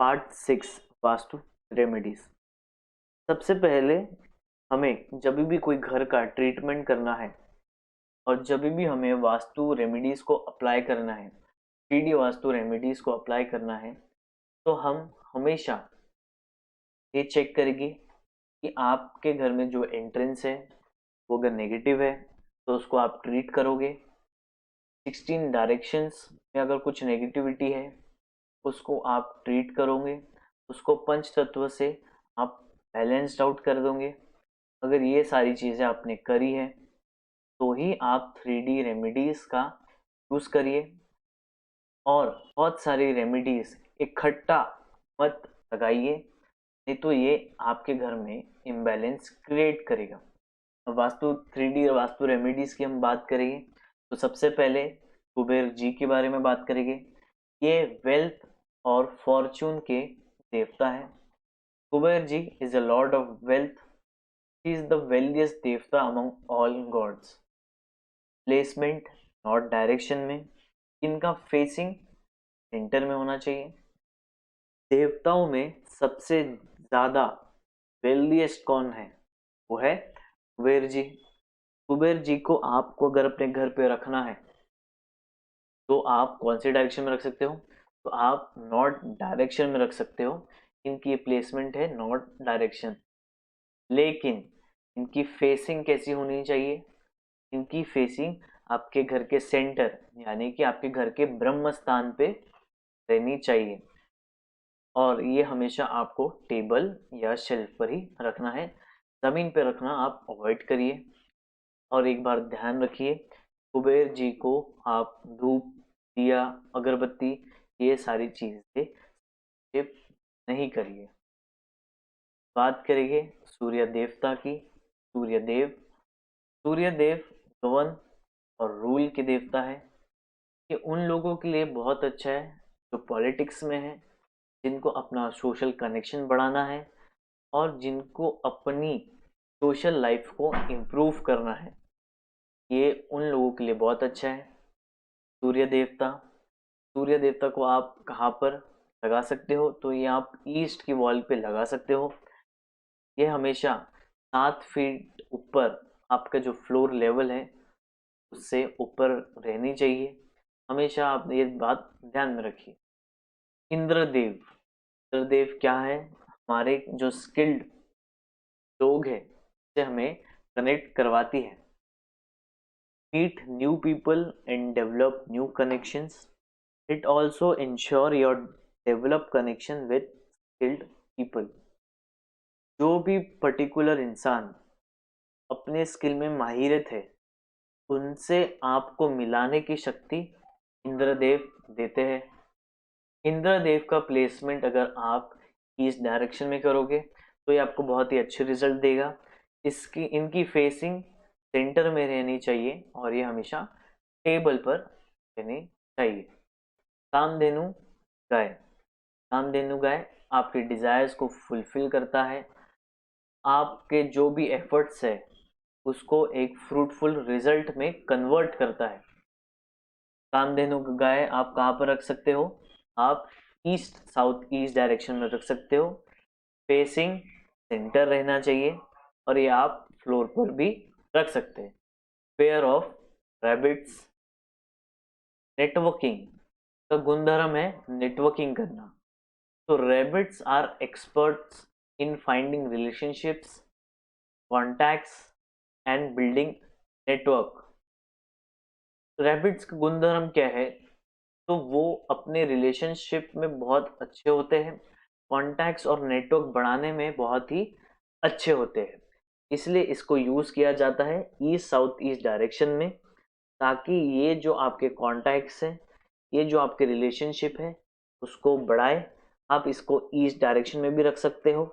Part 6 vastu remedies. सबसे पहले हमें जब भी कोई घर का ट्रीटमेंट करना है और जब भी हमें वास्तु रेमेडीज को अप्लाई करना है, 3D वास्तु रेमेडीज को अप्लाई करना है, तो हम हमेशा ये चेक करेंगे कि आपके घर में जो एंट्रेंस है वो अगर नेगेटिव है तो उसको आप ट्रीट करोगे। 16 डायरेक्शंस में अगर कुछ नेगेटिविटी है उसको आप ट्रीट करोगे, उसको पंच तत्व से आप बैलेंस्ड आउट कर दोगे। अगर ये सारी चीज़ें आपने करी है तो ही आप 3D रेमेडीज़ का यूज़ करिए। और बहुत सारी रेमेडीज़ इकट्ठा मत लगाइए, नहीं तो ये आपके घर में इम्बैलेंस क्रिएट करेगा। अब वास्तु 3D वास्तु रेमेडीज़ की हम बात करेंगे तो सबसे पहले कुबेर जी के बारे में बात करेंगे। ये वेल्थ और फॉर्चून के देवता है। Kuber ji is a lord of wealth. He is the wealthiest देवता among all gods. Placement north direction में, इनका फेसिंग सेंटर में होना चाहिए। देवताओं में सबसे ज्यादा वेल्थिएस्ट कौन है? वो है कुबेर जी। कुबेर जी को आपको अगर अपने घर पे रखना है तो आप कौन से डायरेक्शन में रख सकते हो? तो आप नॉर्थ डायरेक्शन में रख सकते हो। इनकी प्लेसमेंट है नॉर्थ डायरेक्शन, लेकिन इनकी फेसिंग कैसी होनी चाहिए? इनकी फेसिंग आपके घर के सेंटर यानी कि आपके घर के ब्रह्म स्थान पे रहनी चाहिए। और ये हमेशा आपको टेबल या शेल्फ पर ही रखना है, जमीन पे रखना आप अवॉइड करिए। और एक बार ध्यान रखिए, कुबेर जी को आप धूप, दिया, अगरबत्ती ये सारी चीजें शिव नहीं करिए। बात करेंगे सूर्य देवता की। सूर्यदेव सूर्यदेव गवर्न और रूल के देवता है। ये उन लोगों के लिए बहुत अच्छा है जो पॉलिटिक्स में है, जिनको अपना सोशल कनेक्शन बढ़ाना है और जिनको अपनी सोशल लाइफ को इम्प्रूव करना है। ये उन लोगों के लिए बहुत अच्छा है। सूर्य देवता सूर्य देवता को आप कहाँ पर लगा सकते हो? तो ये आप ईस्ट की वॉल पे लगा सकते हो। ये हमेशा 7 फीट ऊपर आपका जो फ्लोर लेवल है उससे ऊपर रहनी चाहिए। हमेशा आप ये बात ध्यान में रखिए। इंद्रदेव इंद्रदेव क्या है? हमारे जो स्किल्ड लोग हैं से हमें कनेक्ट करवाती है। Meet new people and develop new connections. It also ensure your develop connection with skilled people. जो भी पर्टिकुलर इंसान अपने स्किल में माहिर थे उनसे आपको मिलाने की शक्ति इंद्रदेव देते हैं। इंद्रदेव का प्लेसमेंट अगर आप ईस्ट डायरेक्शन में करोगे तो ये आपको बहुत ही अच्छे रिजल्ट देगा। इनकी फेसिंग सेंटर में रहनी चाहिए और ये हमेशा टेबल पर रहनी चाहिए। कामधेनु गाय कामधेनु गाय आपके डिजायर्स को फुलफिल करता है। आपके जो भी एफर्ट्स है उसको एक फ्रूटफुल रिजल्ट में कन्वर्ट करता है। कामधेनु गाय आप कहाँ पर रख सकते हो? आप ईस्ट साउथ ईस्ट डायरेक्शन में रख सकते हो। फेसिंग सेंटर रहना चाहिए और ये आप फ्लोर पर भी रख सकते हैं। Pair of rabbits. नेटवर्किंग का गुणधर्म है नेटवर्किंग करना। तो rabbits are experts in finding relationships, contacts and building network. Rabbits का गुणधर्म क्या है? तो वो अपने रिलेशनशिप में बहुत अच्छे होते हैं, कॉन्टैक्ट्स और नेटवर्क बढ़ाने में बहुत ही अच्छे होते हैं। इसलिए इसको यूज़ किया जाता है ईस्ट साउथ ईस्ट डायरेक्शन में, ताकि ये जो आपके कॉन्टैक्ट्स हैं, ये जो आपके रिलेशनशिप है उसको बढ़ाए। आप इसको ईस्ट डायरेक्शन में भी रख सकते हो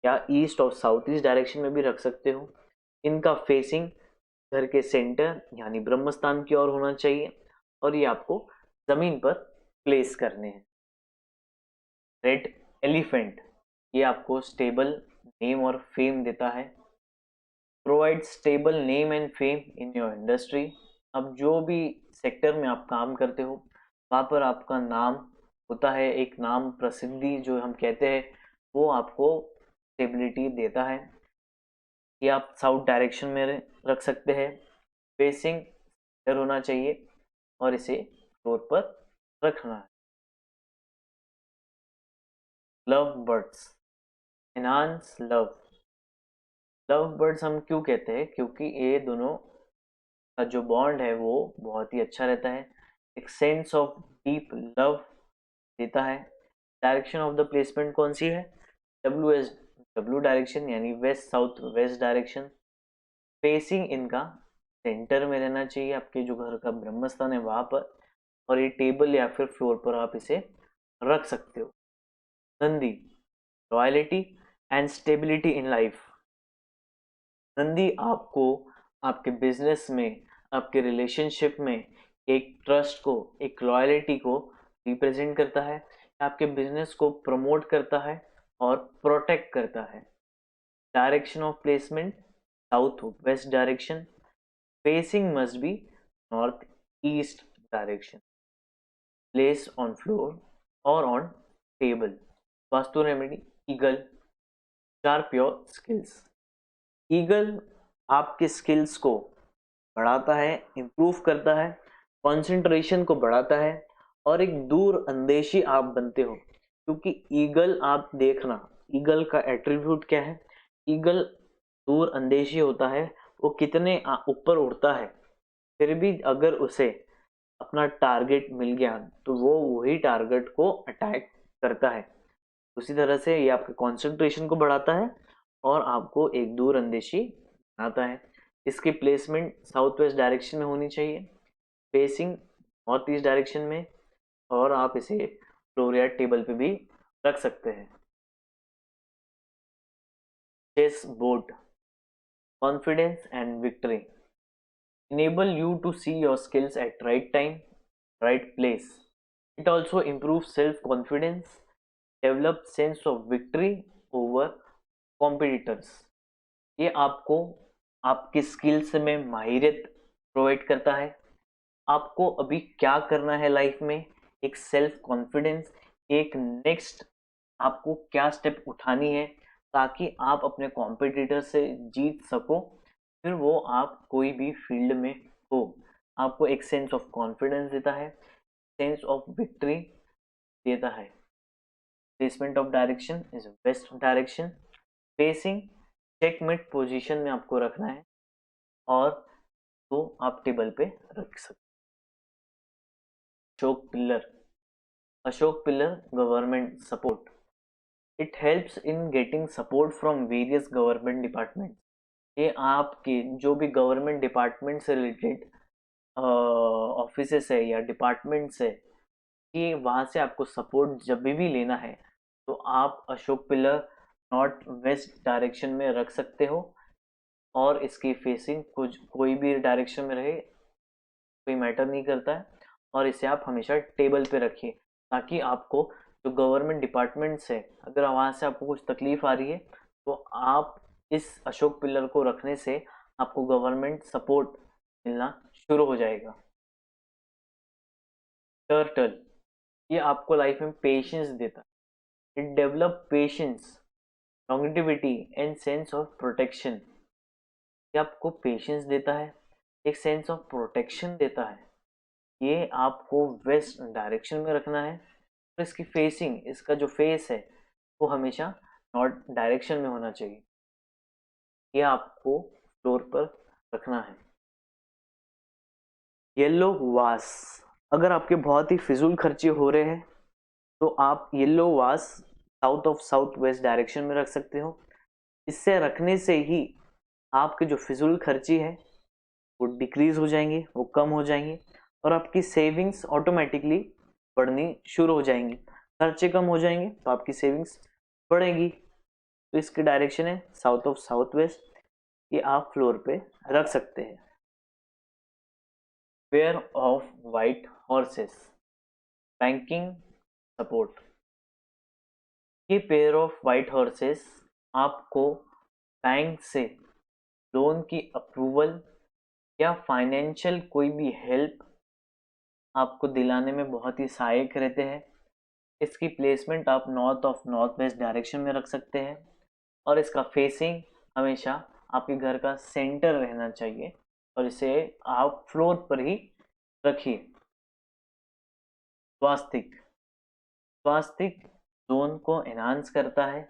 या ईस्ट और साउथ ईस्ट डायरेक्शन में भी रख सकते हो। इनका फेसिंग घर के सेंटर यानी ब्रह्मस्थान की ओर होना चाहिए और ये आपको जमीन पर प्लेस करने हैं। रेड एलिफेंट ये आपको स्टेबल नेम और फेम देता है। Provide stable name and fame in your industry. अब जो भी सेक्टर में आप काम करते हो वहाँ पर आपका नाम होता है, एक नाम प्रसिद्धि जो हम कहते हैं, वो आपको स्टेबिलिटी देता है। ये आप साउथ डायरेक्शन में रख सकते हैं। फेसिंग होना चाहिए और इसे फ्लोर पर रखना है। Love birds, enhance love. Love birds हम क्यों कहते हैं? क्योंकि ये दोनों का जो बॉन्ड है वो बहुत ही अच्छा रहता है, एक सेंस ऑफ डीप लव देता है। डायरेक्शन ऑफ द प्लेसमेंट कौन सी है? डब्ल्यू डायरेक्शन, यानी west south west direction. Facing इनका सेंटर में रहना चाहिए, आपके जो घर का ब्रह्म स्थान है वहां पर, और ये टेबल या फिर फ्लोर पर आप इसे रख सकते हो। Nandi, royalty and stability in life. Nandi आपको आपके बिजनेस में, आपके रिलेशनशिप में एक ट्रस्ट को, एक लॉयलिटी को रिप्रेजेंट करता है, आपके बिजनेस को प्रमोट करता है और प्रोटेक्ट करता है। Direction of placement south west direction. Facing must be north east direction. Place on floor और on table. Vastu remedy eagle, sharp your skills. Eagle आपके स्किल्स को बढ़ाता है, इम्प्रूव करता है, कंसंट्रेशन को बढ़ाता है और एक दूर अंदेशी आप बनते हो। क्योंकि ईगल, आप देखना, ईगल का एट्रीब्यूट क्या है? ईगल दूर अंदेशी होता है। वो कितने ऊपर उड़ता है, फिर भी अगर उसे अपना टारगेट मिल गया तो वो वही टारगेट को अटैक करता है। उसी तरह से ये आपके कंसंट्रेशन को बढ़ाता है और आपको एक दूर अंदेशी बनाता है। इसकी प्लेसमेंट साउथ वेस्ट डायरेक्शन में होनी चाहिए, फेसिंग नॉर्थ ईस्ट डायरेक्शन में, और आप इसे फ्लोर या टेबल पे भी रख सकते हैं। Chess board, confidence and victory. enable you to see your skills at right time, right place. It also improves self-confidence, develop sense of victory over competitors. ये आपको आपकी स्किल्स में माहिरियत प्रोवाइड करता है। आपको अभी क्या करना है लाइफ में, एक सेल्फ कॉन्फिडेंस, एक नेक्स्ट आपको क्या स्टेप उठानी है ताकि आप अपने कॉम्पिटिटर से जीत सको, फिर वो आप कोई भी फील्ड में हो। आपको एक सेंस ऑफ कॉन्फिडेंस देता है, सेंस ऑफ विक्ट्री देता है। Placement of direction is waste direction. Facing checkmate position में आपको रखना है और तो आप टेबल पे रख सकते। Ashok pillar, Ashok pillar government support. It helps in getting support from various government department. ये आपके जो भी गवर्नमेंट डिपार्टमेंट से रिलेटेड ऑफिसेस है या डिपार्टमेंट्स है, कि वहाँ से आपको सपोर्ट जब भी लेना है तो आप Ashok pillar north west direction में रख सकते हो, और इसकी फेसिंग कुछ कोई भी डायरेक्शन में रहे कोई मैटर नहीं करता है। और इसे आप हमेशा टेबल पे रखिए ताकि आपको जो गवर्नमेंट डिपार्टमेंट्स है, अगर वहाँ से आपको कुछ तकलीफ आ रही है तो आप इस अशोक पिलर को रखने से आपको गवर्नमेंट सपोर्ट मिलना शुरू हो जाएगा। टर्टल, ये आपको लाइफ में पेशेंस देता है। It develop patience, longevity and sense of protection. ये आपको पेशेंस देता है, एक सेंस ऑफ प्रोटेक्शन देता है। ये आपको वेस्ट डायरेक्शन में रखना है और इसकी फेसिंग, इसका जो फेस है वो हमेशा नॉर्थ डायरेक्शन में होना चाहिए। ये आपको फ्लोर पर रखना है। येलो वास, अगर आपके बहुत ही फिजूल खर्चे हो रहे हैं तो आप येलो वास south of south west direction में रख सकते हो। इससे रखने से ही आपके जो फिजूल खर्ची है वो डिक्रीज हो जाएंगे, वो कम हो जाएंगे और आपकी सेविंग्स ऑटोमेटिकली बढ़नी शुरू हो जाएंगी। खर्चे कम हो जाएंगे तो आपकी सेविंग्स बढ़ेगी। तो इसकी डायरेक्शन है साउथ ऑफ साउथ वेस्ट, ये आप फ्लोर पे रख सकते हैं। Pair of white horses, banking support. ये पेयर ऑफ वाइट हॉर्सेस आपको बैंक से लोन की अप्रूवल या फाइनेंशियल कोई भी हेल्प आपको दिलाने में बहुत ही सहायक रहते हैं। इसकी प्लेसमेंट आप north of north west direction में रख सकते हैं और इसका फेसिंग हमेशा आपके घर का सेंटर रहना चाहिए और इसे आप फ्लोर पर ही रखिए। स्वास्तिक, स्वास्तिक जोन को एनहांस करता है।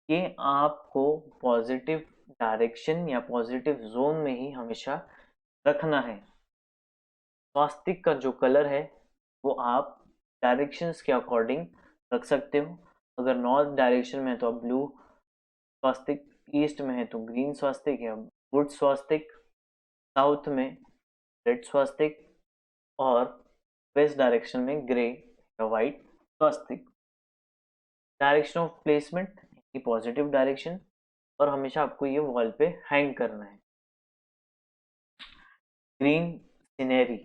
ये आपको पॉजिटिव डायरेक्शन या पॉजिटिव जोन में ही हमेशा रखना है। स्वास्तिक का जो कलर है वो आप डायरेक्शंस के अकॉर्डिंग रख सकते हो। अगर नॉर्थ डायरेक्शन में है तो आप ब्लू स्वास्तिक, ईस्ट में है तो ग्रीन स्वास्तिक या वुड स्वास्तिक, साउथ में रेड स्वास्तिक और वेस्ट डायरेक्शन में ग्रे या वाइट स्वास्तिक। डायरेक्शन ऑफ प्लेसमेंट की पॉजिटिव डायरेक्शन और हमेशा आपको ये वॉल पे हैंग करना है। Green scenery,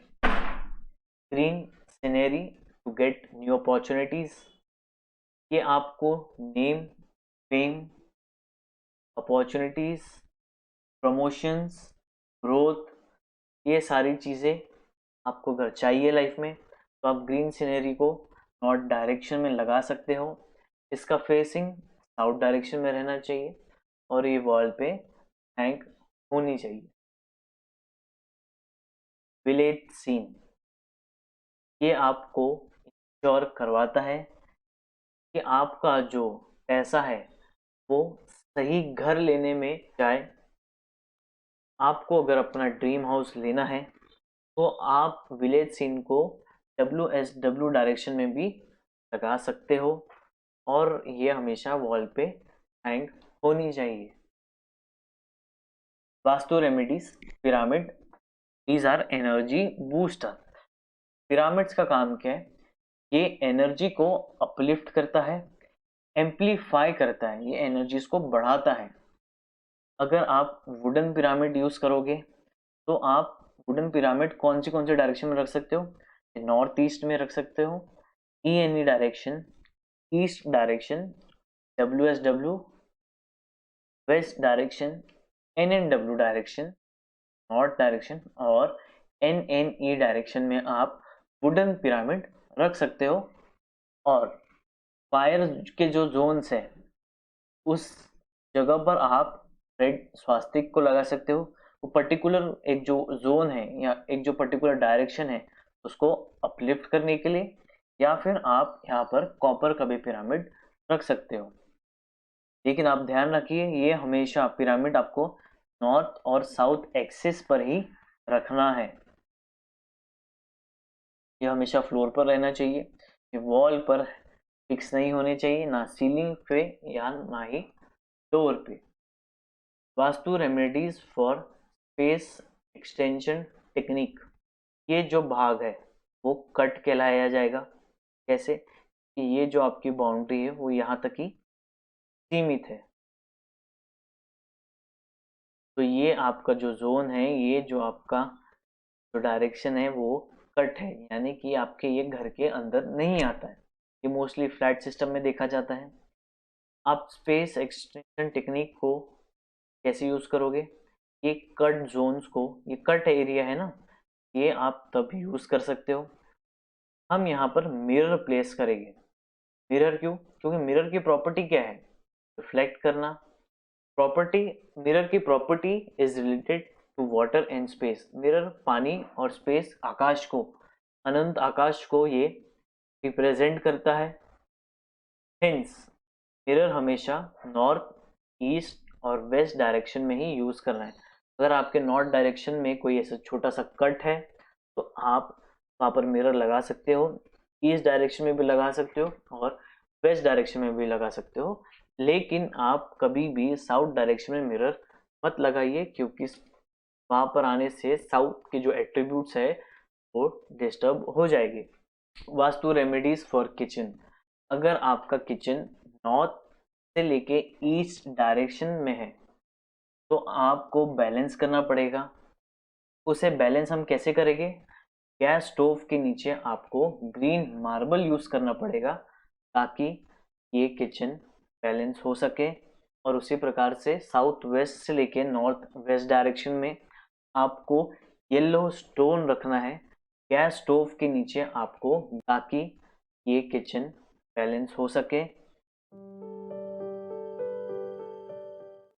green scenery to get new opportunities. ये आपको name, fame, opportunities, promotions, growth, ये सारी चीज़ें आपको अगर चाहिए लाइफ में तो आप ग्रीन सीनरी को नॉर्थ डायरेक्शन में लगा सकते हो। इसका फेसिंग साउथ डायरेक्शन में रहना चाहिए और ये वॉल पे हैंग होनी चाहिए। विलेज सीन, ये आपको इंश्योर करवाता है कि आपका जो पैसा है वो सही घर लेने में जाए। आपको अगर अपना ड्रीम हाउस लेना है तो आप विलेज सीन को WSW डायरेक्शन में भी लगा सकते हो और ये हमेशा वॉल पे हैंग होनी चाहिए। Vastu remedies, pyramid, these are energy booster. Pyramids का काम क्या है? ये एनर्जी को अपलिफ्ट करता है, एम्पलीफाई करता है, ये एनर्जीज को बढ़ाता है। अगर आप वुडन पिरामिड यूज करोगे तो आप वुडन पिरामिड कौन से डायरेक्शन में रख सकते हो? नॉर्थ ईस्ट में रख सकते हो, ENE direction, east direction, WSW, west direction, NNW direction, north direction और NNE डायरेक्शन में आप वुडन पिरामिड रख सकते हो। और फायर के जो जोन्स है उस जगह पर आप रेड स्वास्तिक को लगा सकते हो। वो पर्टिकुलर एक जो जोन है या एक जो पर्टिकुलर डायरेक्शन है उसको अपलिफ्ट करने के लिए, या फिर आप यहाँ पर कॉपर का भी पिरामिड रख सकते हो। लेकिन आप ध्यान रखिए ये हमेशा पिरामिड आपको नॉर्थ और साउथ एक्सिस पर ही रखना है। ये हमेशा फ्लोर पर रहना चाहिए, ये वॉल पर फिक्स नहीं होने चाहिए, ना सीलिंग पे या ना ही डोर पे। Vastu remedies for space extension technique, ये जो भाग है वो कट कहलाया जाएगा। कैसे कि ये जो आपकी बाउंड्री है वो यहाँ तक ही सीमित है, तो ये आपका जो जोन है, ये जो आपका जो डायरेक्शन है वो कट है, यानी कि आपके ये घर के अंदर नहीं आता है। ये मोस्टली फ्लैट सिस्टम में देखा जाता है। आप स्पेस एक्सटेंशन टेक्निक को कैसे यूज करोगे? ये कट जोन्स को, ये कट एरिया है ना, ये आप तब यूज कर सकते हो। हम यहाँ पर मिरर प्लेस करेंगे। मिरर क्यों? क्योंकि मिरर की प्रॉपर्टी क्या है? रिफ्लेक्ट करना। प्रॉपर्टी, मिरर की property is related to water and space. Mirror पानी और स्पेस, आकाश को, अनंत आकाश को ये रिप्रेजेंट करता है। हेंस मिरर हमेशा नॉर्थ, ईस्ट और वेस्ट डायरेक्शन में ही यूज करना है। अगर आपके नॉर्थ डायरेक्शन में कोई ऐसा छोटा सा कट है तो आप वहाँ पर मिरर लगा सकते हो। ईस्ट डायरेक्शन में भी लगा सकते हो और वेस्ट डायरेक्शन में भी लगा सकते हो, लेकिन आप कभी भी साउथ डायरेक्शन में मिरर मत लगाइए, क्योंकि वहाँ पर आने से साउथ के जो एट्रीब्यूट्स है वो डिस्टर्ब हो जाएगी। वास्तु रेमेडीज फॉर किचन, अगर आपका किचन नॉर्थ से लेके ईस्ट डायरेक्शन में है तो आपको बैलेंस करना पड़ेगा। उसे बैलेंस हम कैसे करेंगे? गैस स्टोव के नीचे आपको ग्रीन मार्बल यूज करना पड़ेगा ताकि ये किचन बैलेंस हो सके। और उसी प्रकार से साउथ वेस्ट से लेके नॉर्थ वेस्ट डायरेक्शन में आपको येलो स्टोन रखना है गैस स्टोव के नीचे आपको, ताकि ये किचन बैलेंस हो सके